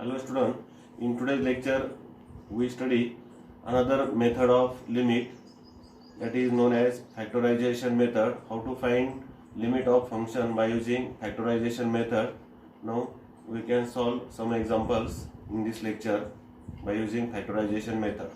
Hello student, in today's lecture we study another method of limit, that is known as factorization method. How to find limit of function by using factorization method. Now we can solve some examples in this lecture by using factorization method.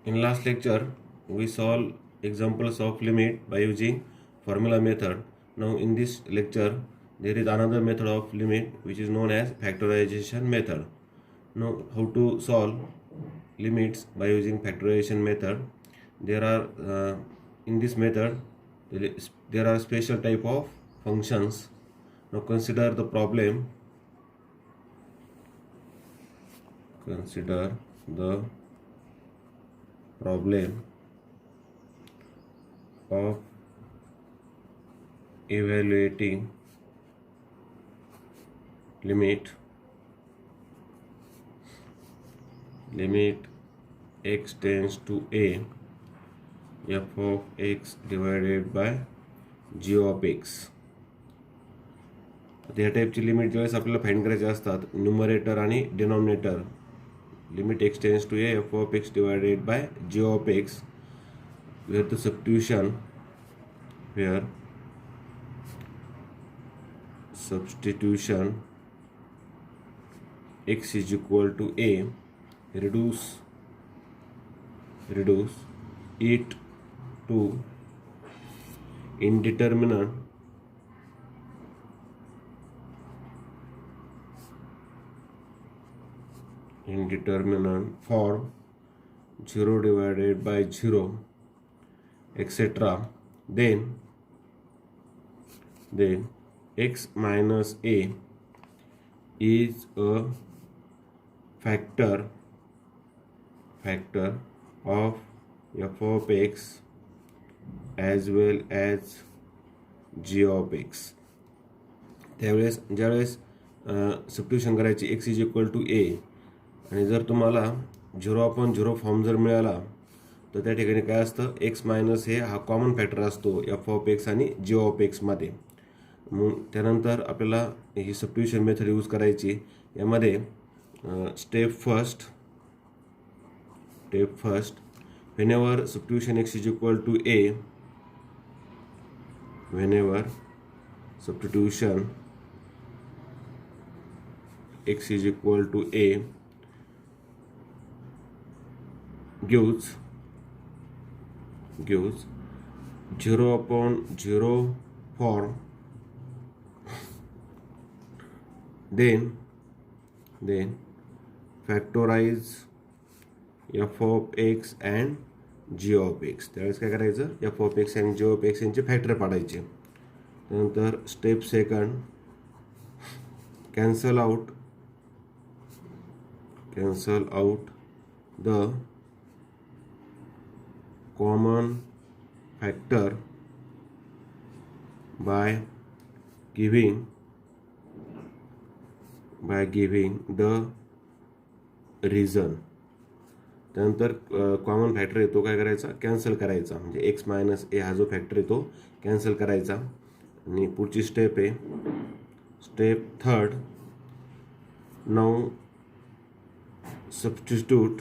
In last lecture we solved examples of limit by using formula method. Now in this lecture there is another method of limit which is known as factorization method. Now how to solve limits by using factorization method? There are in this method there are special type of functions. Now consider the problem. Consider the problem of evaluating limit x tends to a f of x divided by g of x. ह्या टाईपची limit ज्यावेळेस आपल्याला find करायचे असतात, numerator आणि denominator, limit x tends to a f of x divided by g of x, where the substitution x is equal to a, reduce it to indeterminate form 0 divided by 0 etc. Then x minus a is a factor of f of x as well as g of x. त्यावेळेस ज्यावेळेस substitution करायची x is equal to a आणि जर तुम्हाला 0/0 form जर मिळाला तर त्या ठिकाणी काय असतं, x मायनस हे हा कॉमन फॅक्टर असतो f ऑफ x आणि g ऑफ x मध्ये. मग त्यानंतर आपल्याला ही सबस्टिट्यूशन मेथड यूज करायची. यामध्ये step first whenever substitution x is equal to a, whenever substitution x is equal to a gives 0/0 form, then factorize f of x and g of x. त्यावेळेस काय करायचं, f of x आणि g of x यांचे factor पाडायचे. त्यानंतर step second, cancel out the common factor by giving the reason. त्यानंतर common factor येतो काय करायचा, कॅन्सल करायचा. म्हणजे एक्स मायनस ए हा जो फॅक्टर येतो कॅन्सल करायचा. आणि पुढची स्टेप आहे step third. Now substitute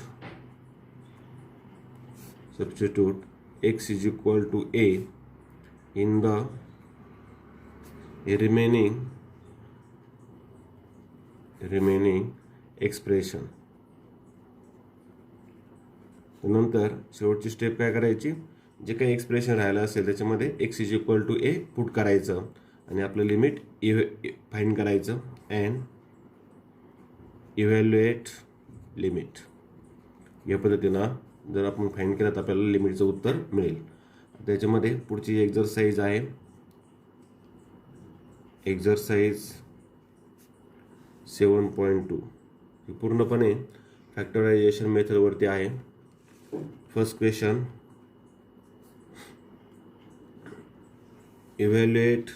x is equal to a in the remaining expression. नंतर शेवटची स्टेप काय करायची, जे काही एक्सप्रेशन राहिलं असेल त्याच्यामध्ये x is equal to a put करायचं आणि आपलं लिमिट फाइंड करायचं अँड इव्हॅल्युएट लिमिट. या पद्धतीनं जर आपण फाइंड केलं तर आपल्याला लिमिटचं उत्तर मिळेल. त्याच्यामध्ये पुढची एक्झरसाइज आहे एक्झरसाइज 7.2. ही पूर्णपणे फॅक्टरायझेशन मेथडवरती आहे. First question, evaluate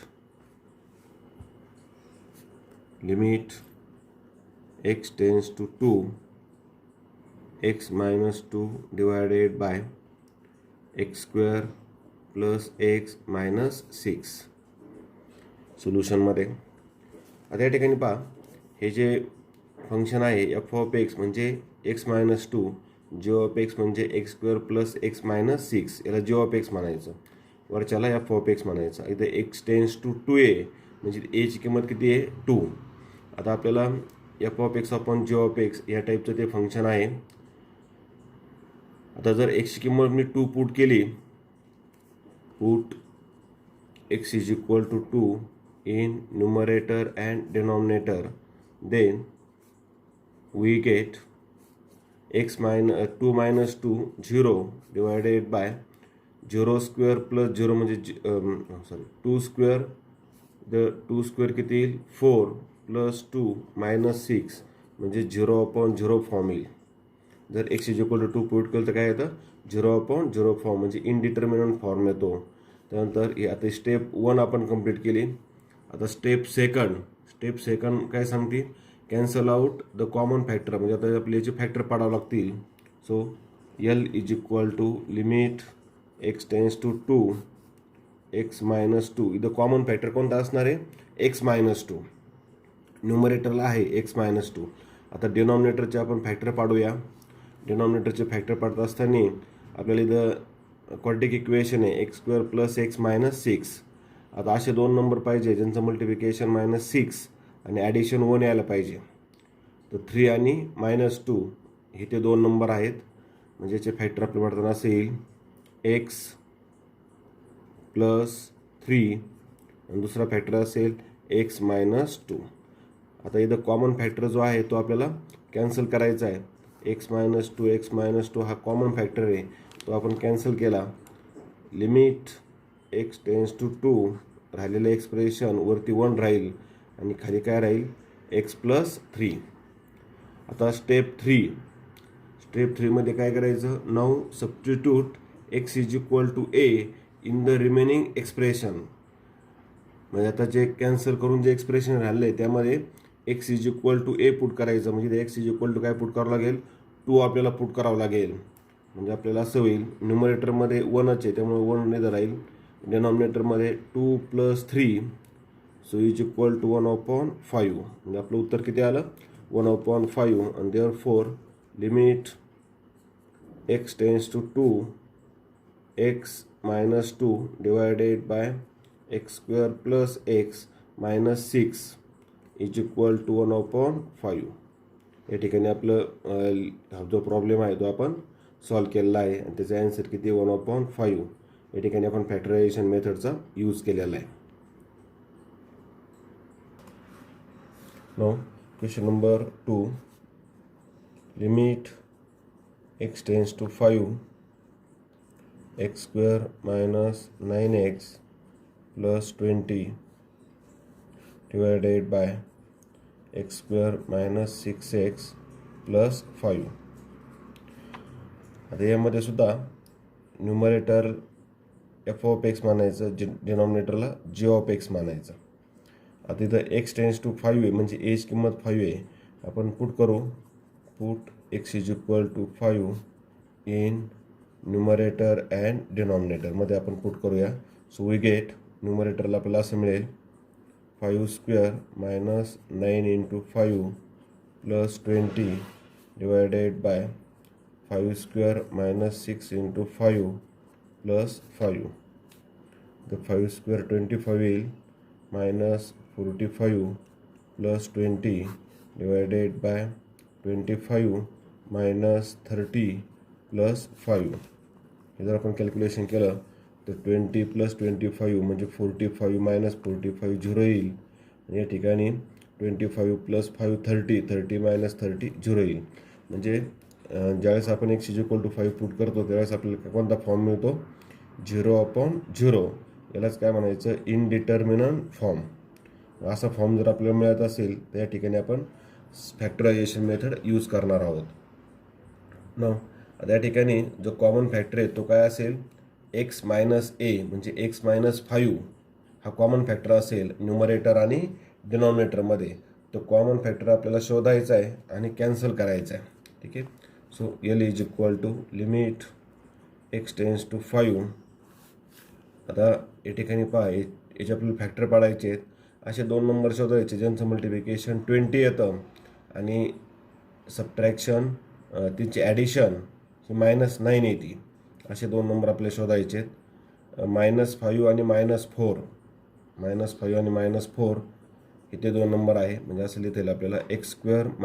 limit x tends to 2 x minus 2 divided by x square plus x minus 6. सोल्युशनमध्ये आता या ठिकाणी पहा, हे जे फंक्शन आहे एफ ऑफ एक्स म्हणजे x minus 2, g of x म्हणजे x square plus x minus 6, याला जी ऑफ एक्स म्हणायचं, वरच्याला एफ ऑफ एक्स म्हणायचं. इथे एक्स टेन्स टू 2a म्हणजे एची किंमत किती आहे 2. आता आपल्याला f of x upon g of x या टाईपचं ते फंक्शन आहे. आता जर एक्सची किंमत मी 2 पुट केली, put x is equal to 2 in numerator and denominator, then we get x minus 2 minus 2 0 divided by 0 square plus 0 म्हणजे 2 square, the 2 square किती येईल 4 plus 2 minus 6 म्हणजे 0 upon 0 फॉर्म येईल. जर x is equal to 2 put केलं तर काय येतं 0 upon 0 फॉर्म म्हणजे इनडिटर्मिनंट फॉर्म येतो. त्यानंतर आता स्टेप 1 आपण कंप्लीट केली. आता स्टेप सेकंड काय सांगते, cancel out the common factor, म्हणजे आता आपले याचे फॅक्टर पाडावं लागतील. So L is equal to limit x tends to 2 x minus 2. इथं कॉमन फॅक्टर कोणता असणार आहे एक्स मायनस 2. न्यूमरेटरला आहे एक्स मायनस 2. आता डिनॉमिनेटरचे आपण फॅक्टर पाडूया. डिनॉमिनेटरचे फॅक्टर पाडत असताना आपल्याला इथं क्वाड्रिक इक्वेशन आहे x square plus x minus 6. आता असे दोन नंबर पाहिजे ज्यांचं मल्टिप्लिकेशन -6 आणि ॲडिशन 1 यायला पाहिजे. तर 3 आणि -2 हे ते दोन नंबर आहेत. म्हणजे याचे फॅक्टर आपल्या पडताना असेल एक्स प्लस 3 आणि दुसरा फॅक्टर असेल एक्स मायनस 2. आता इथं कॉमन फॅक्टर जो आहे तो आपल्याला कॅन्सल करायचा आहे. एक्स मायनस 2 हा कॉमन फॅक्टर आहे, तो आपण कॅन्सल केला. लिमिट एक्स टेन्स टू 2 राहिलेलं एक्सप्रेशन वरती 1 राहील आणि खाली काय राहील एक्स प्लस 3. आता स्टेप 3 मध्ये काय करायचं, now substitute x is equal to a in the remaining expression. म्हणजे आता जे कॅन्सल करून जे एक्सप्रेशन राहिलं आहे त्यामध्ये x is equal to a put करायचं. म्हणजे एक्स इज इक्वल टू काय पुट करावं लागेल 2 आपल्याला पुट करावं लागेल. म्हणजे आपल्याला असं होईल न्यूमरेटरमध्ये 1च आहे त्यामुळे 1 नाही राहील. डिनॉमिनेटरमध्ये 2 + 3 सो इज इक्वल टू 1/5. म्हणजे आपलं उत्तर किती आलं 1/5. आणि therefore limit x tends to 2 x minus 2 divided by x square plus x minus 6 is equal to 1/5. या ठिकाणी आपलं जो प्रॉब्लेम आहे तो आपण सॉल्व केलेला आहे आणि त्याचा ॲन्सर किती 1/5. या ठिकाणी आपण फॅक्टरायझेशन मेथडचा यूज केलेला आहे. Now question number 2, limit x tends to 5 x square minus 9x plus 20 divided by x square minus 6x plus 5. आता यामध्ये सुद्धा न्यूमरेटर एफ ऑफ एक्स मानायचं, डिनॉमिनेटरला जी ऑफ एक्स मानायचं. आता इथं एक्स टेन्स टू 5 आहे म्हणजे एची किंमत 5 आहे. आपण पुट करू, put x is equal to 5 in numerator and डिनॉमिनेटरमध्ये आपण पुट करूया. सो वी गेट न्यूमरेटरला आपल्याला असं मिळेल 5 square minus 9 × 5 plus 20 divided bye 5 square minus 6 × 5 plus 5. तर 5 स्क्वेअर 25 येईल minus 45 plus 20 divided bye 25 minus 30 plus 5. हे जर आपण कॅल्क्युलेशन केलं तर 20 + 25 म्हणजे 45 मायनस 45 0 येईल. आणि या ठिकाणी 25 + 5 30 मायनस 30 0 येईल. म्हणजे ज्यावेळेस आपण x is equal to 5 put करतो त्यावेळेस आपल्याला कोणता फॉर्म मिळतो 0/0. यालाच काय म्हणायचं इनडिटर्मिनंट फॉर्म. असा फॉर्म जर आपल्याला मिळत असेल तर या ठिकाणी आपण फॅक्टरायझेशन मेथड यूज करणार आहोत. ना आता या ठिकाणी जो कॉमन फॅक्टर आहे तो काय असेल एक्स मायनस ए म्हणजे एक्स मायनस 5 हा कॉमन फॅक्टर असेल न्यूमरेटर आणि डिनॉमिनेटरमध्ये. तो कॉमन फॅक्टर आपल्याला शोधायचा आहे आणि कॅन्सल करायचा आहे. ठीक आहे. So L is equal to limit x tends to 5. आता या ठिकाणी पहा याचे आपल्याला फॅक्टर पाडायचे आहेत असे 2 नंबर शोधायचे ज्यांचं मल्टिप्लिकेशन 20 येतं आणि सबट्रॅक्शन तिची ॲडिशन ही -9 येते. असे 2 नंबर आपल्याला शोधायचे आहेत. -5 आणि -4, -5 आणि -4 इथे 2 नंबर आहे. म्हणजे असं लिहिता येईल आपल्याला x² -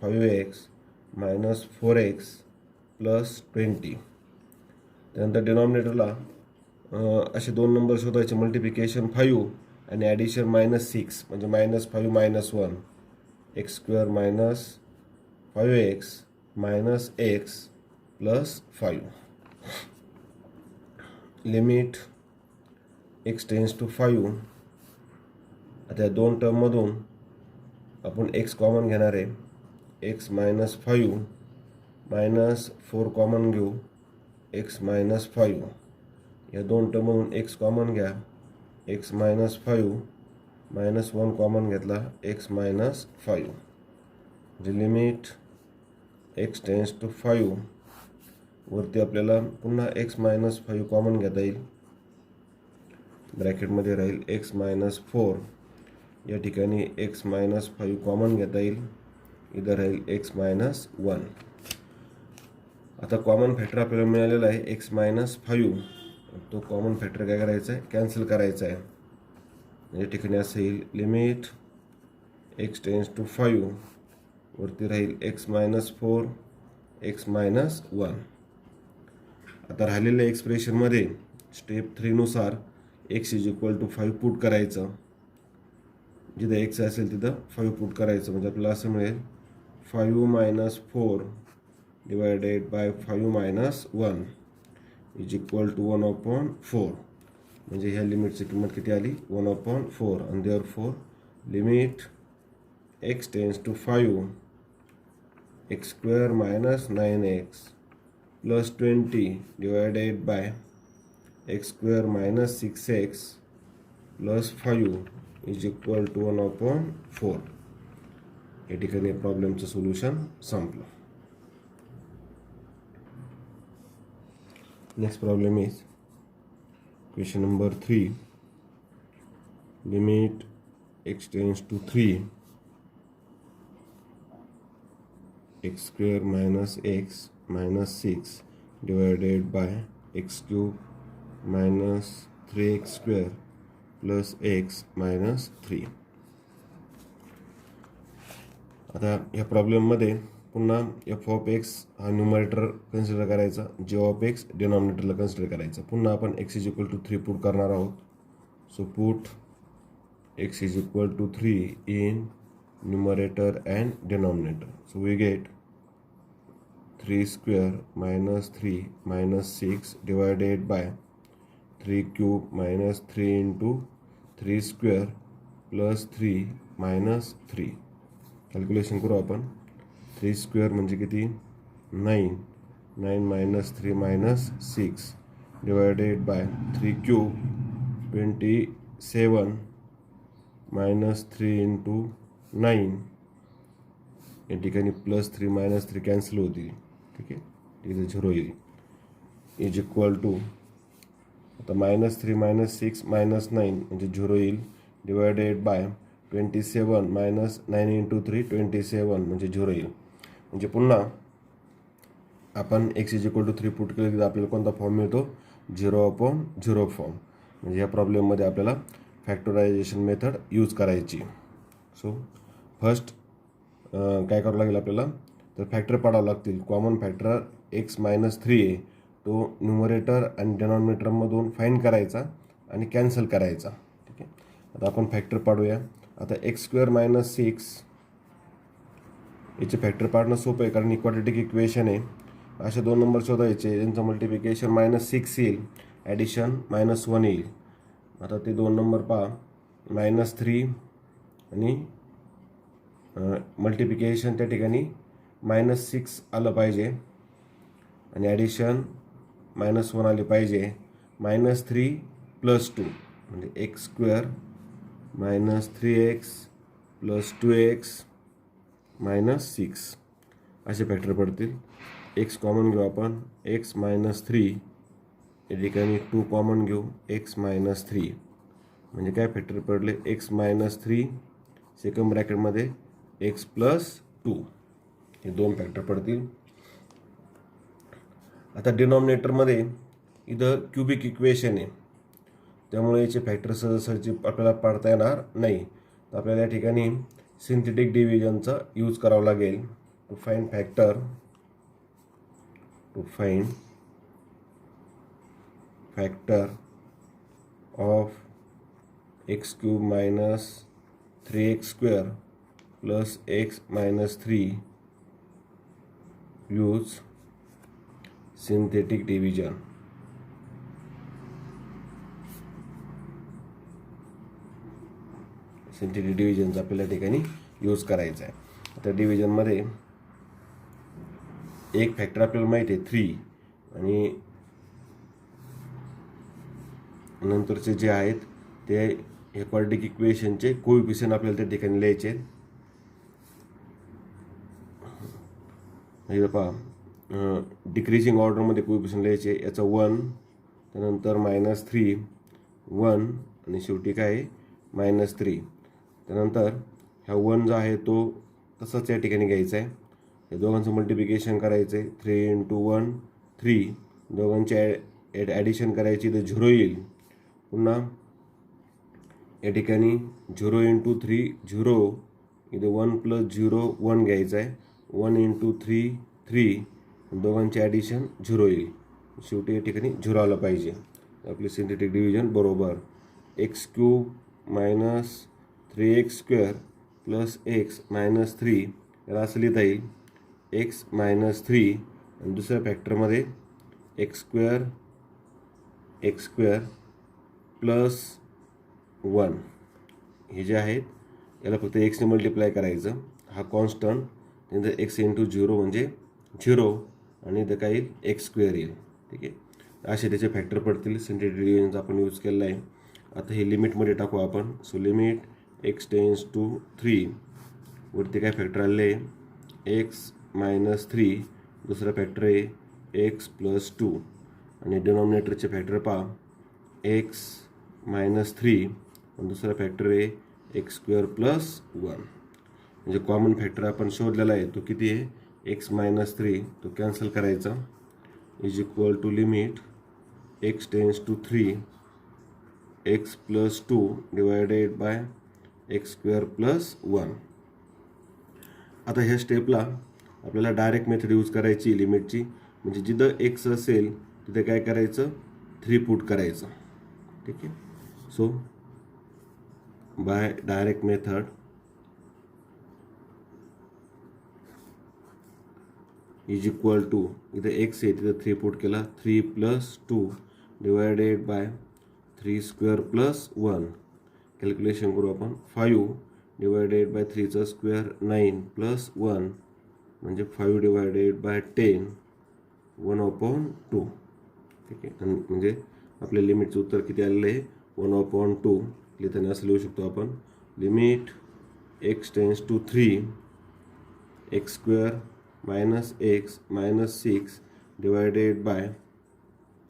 5x - 4x + 20. त्यानंतर डिनॉमिनेटरला असे 2 नंबर शोधायचे, मल्टिप्लिकेशन 5 आणि ॲडिशन -6 म्हणजे -5 - 1 x² - 5x - x + 5. Limit x tends to 5. आता या 2 टर्ममधून आपण x कॉमन घेणार आहे. x - 5 -4 कॉमन घेऊ, x - 5. या 2 टर्ममधून x कॉमन घ्या, x - 5 -1 कॉमन घेतला, x - 5. म्हणजे लिमिट x टेन्स टू 5. वरती आपल्याला पुन्हा x - 5 कॉमन घेता येईल. ब्रॅकेटमध्ये राहील x - 4. या ठिकाणी x - 5 कॉमन घेता येईल. इथं राहील x - 1. आता कॉमन फॅक्टर आपल्याला मिळालेला आहे x - 5. तो कॉमन फॅक्टर काय करायचा आहे, कॅन्सल करायचा आहे. या ठिकाणी असं येईल लिमिट x टेन्स टू 5. वरती राहील x - 4, x - 1. आता राहिलेल्या एक्सप्रेशनमध्ये स्टेप 3 नुसार x = 5 पुट करायचं. जिथं x असेल तिथं 5 पुट करायचं. म्हणजे आपल्याला असं मिळेल 5 - 4 / 5 - 1 = 1/4. म्हणजे ह्या लिमिटची किंमत किती आली, 1/4. आणि therefore limit x tends to 5 x² - 9x + 20 / x² - 6x + 5 = 1/4. या ठिकाणी प्रॉब्लेमचं सोल्युशन संपलं. Next problem is question number 3. Limit x tends to 3 x² - x - 6 / x³ - 3x² + x - 3. आता या प्रॉब्लेममध्ये पुन्हा f(x) हा न्यूमरेटर कन्सिडर करायचा, g(x) डिनॉमिनेटरला कन्सिडर करायचा. पुन्हा आपण x = 3 पुट करणार आहोत. So put x = 3 in numerator and denominator. So we get 3² - 3 - 6 / 3³ - 3 × 3² + 3 - 3. Calculation करू आपण. 3² म्हणजे किती, 9. 9 - 3 - 6 / 3³ 27 - 3 × 9. या ठिकाणी +3 - 3 कॅन्सल होतील. ठीक आहे, इथे 0 येईल. = आता -3 - 6 - 9 म्हणजे 0 येईल. / 27 - 9 × 3 27 म्हणजे 0 येईल. म्हणजे पुन्हा आपण x = 3 पुट केलं तर आपल्याला कोणता फॉर्म मिळतो, 0/0 फॉर्म. म्हणजे या प्रॉब्लेममध्ये आपल्याला फॅक्टरायझेशन मेथड यूज करायची. सो फर्स्ट काय करावं लागेल आपल्याला, तर फॅक्टर पाडावं लागतील. कॉमन फॅक्टर x - 3 आहे, तो न्यूमरेटर आणि डिनॉमिनेटरमधून फाईंड करायचा आणि कॅन्सल करायचा. ठीक आहे, आता आपण फॅक्टर पाडूया. आता x² - 6 याचे फॅक्टर पाडणं सोपं आहे, कारण इक्वाड्रेटिक इक्वेशन आहे. असे 2 नंबर शोधायचे ज्यांचं मल्टिप्लिकेशन -6 येईल, ॲडिशन -1 येईल. आता ते 2 नंबर पहा. -3 आणि मल्टिप्लिकेशन त्या ठिकाणी -6 आलं पाहिजे आणि ॲडिशन -1 आले पाहिजे. -3 + 2 म्हणजे x² - 3x + 2x - 6 असे फॅक्टर पडतील. x कॉमन घेऊ आपण, x - 3. या ठिकाणी 2 कॉमन घेऊ, x - 3. म्हणजे काय फॅक्टर पडले एक्स मायनस 3 सेकंड ब्रॅकेटमध्ये एक्स प्लस 2 हे 2 फॅक्टर पडतील. आता डिनॉमिनेटरमध्ये इथं क्युबिक इक्वेशन आहे, त्यामुळे याचे फॅक्टर सहजसहजी आपल्याला पाडता येणार नाही. तर आपल्याला या ठिकाणी सिंथेटिक डिव्हिजनचा यूज करावा लागेल to find factor of x cube minus 3x square plus x minus 3 use synthetic division. Synthetic डिव्हिजनचा आपल्याला ठिकाणी यूज करायचा आहे. आता डिव्हिजनमध्ये एक फॅक्टर आपल्याला माहिती आहे 3 आणि नंतरचे जे आहेत ते हे क्वाड्रेटिक इक्वेशनचे कोएफिशियंट आपल्याला त्या ठिकाणी लिहायचे. हे पहा डिक्रीजिंग ऑर्डरमध्ये कोएफिशियंट लिहायचे. याचा 1 त्यानंतर -3 1 आणि शेवटी काय -3. त्यानंतर ह्या 1 जो आहे तो तसाच या ठिकाणी घ्यायचा आहे. या दोघांचं मल्टिप्लिकेशन करायचं आहे. 3 × 1 3. दोघांचे ॲडिशन करायची तर 0 येईल. पुन्हा या ठिकाणी 0 × 3 0. इथे 1 + 0 1 घ्यायचा आहे. 1 × 3 3. दोघांचे ॲडिशन 0 येईल. शेवटी या ठिकाणी 0 आलं पाहिजे. आपली सिंथेटिक डिव्हिजन बरोबर x cube minus 3x square plus x minus 3 याला असं लिहिता येईल एक्स मायनस 3 आणि दुसऱ्या फॅक्टरमध्ये एक्स स्क्वेअर प्लस 1 हे जे आहेत याला फक्त एक्सने मल्टिप्लाय करायचं. हा कॉन्स्टंट त्यानंतर एक्स × 0 म्हणजे 0 आणि इथं काय येईल एक्स स्क्वेअर येईल. ठीक आहे, असे त्याचे फॅक्टर पडतील. सिंथेटिक डिव्हिजनचा आपण यूज केलेला आहे. आता हे लिमिटमध्ये टाकू आपण. So limit x tends to 3. वरती काय फॅक्टर आले एक्स मायनस 3. दुसरा फॅक्टर आहे एक्स प्लस 2 आणि डिनॉमिनेटरचे फॅक्टर पहा एक्स मायनस 3 आणि दुसरा फॅक्टर आहे एक्स स्क्वेअर प्लस 1. म्हणजे कॉमन फॅक्टर आपण शोधलेला आहे तो किती आहे एक्स मायनस 3. तो कॅन्सल करायचा. Is equal to limit x tends to 3 x plus 2 divided by x square plus 1. आता ह्या स्टेपला आपल्याला डायरेक्ट मेथड यूज करायची लिमिटची. म्हणजे जिथं एक्स असेल तिथे काय करायचं 3 पुट करायचं. ठीक आहे, so by direct method is equal to इथं एक्स आहे तिथं 3 पुट केला 3 + 2 divided by 3 square plus 1. Calculation करू आपण. 5 डिवायडेड बाय 3चा स्क्वेअर 9 + 1 म्हणजे 5 डिवायडेड बाय 10 1/2. ठीक आहे, म्हणजे आपल्या लिमिटचं उत्तर किती आलेलं आहे 1/2. लिहिताना असं लिहू शकतो आपण limit x tends to 3 x square minus x minus 6 divided by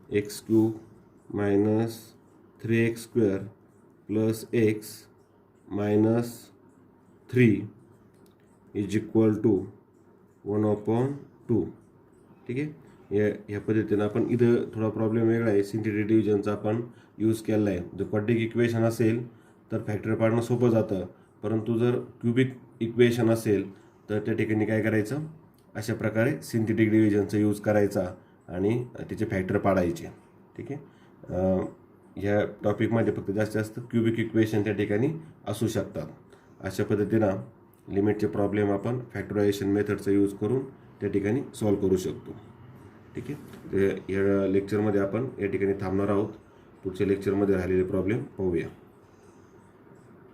x cube minus 3x square plus x minus 3 is equal to 1/2. ठीक आहे, ह्या पद्धतीनं आपण इथं थोडा प्रॉब्लेम वेगळा आहे. सिंथेटिक डिव्हिजनचा आपण यूज केला आहे. जर क्वाड्रेटिक इक्वेशन असेल तर फॅक्टर पाडणं सोपं जातं, परंतु जर क्युबिक इक्वेशन असेल तर त्या ठिकाणी काय करायचं अशा प्रकारे सिंथेटिक डिव्हिजनचा यूज करायचा आणि त्याचे फॅक्टर पाडायचे. ठीक आहे, ह्या टॉपिकमध्ये फक्त जास्तीत जास्त क्युबिक इक्वेशन त्या ठिकाणी असू शकतात. अशा पद्धतीनं लिमिटचे प्रॉब्लेम आपण फॅक्टरायझेशन मेथडचा यूज करून त्या ठिकाणी सॉल्व्ह करू शकतो. ठीक आहे, तर या लेक्चरमध्ये आपण या ठिकाणी थांबणार आहोत. पुढच्या लेक्चरमध्ये राहिलेले प्रॉब्लेम पाहूया.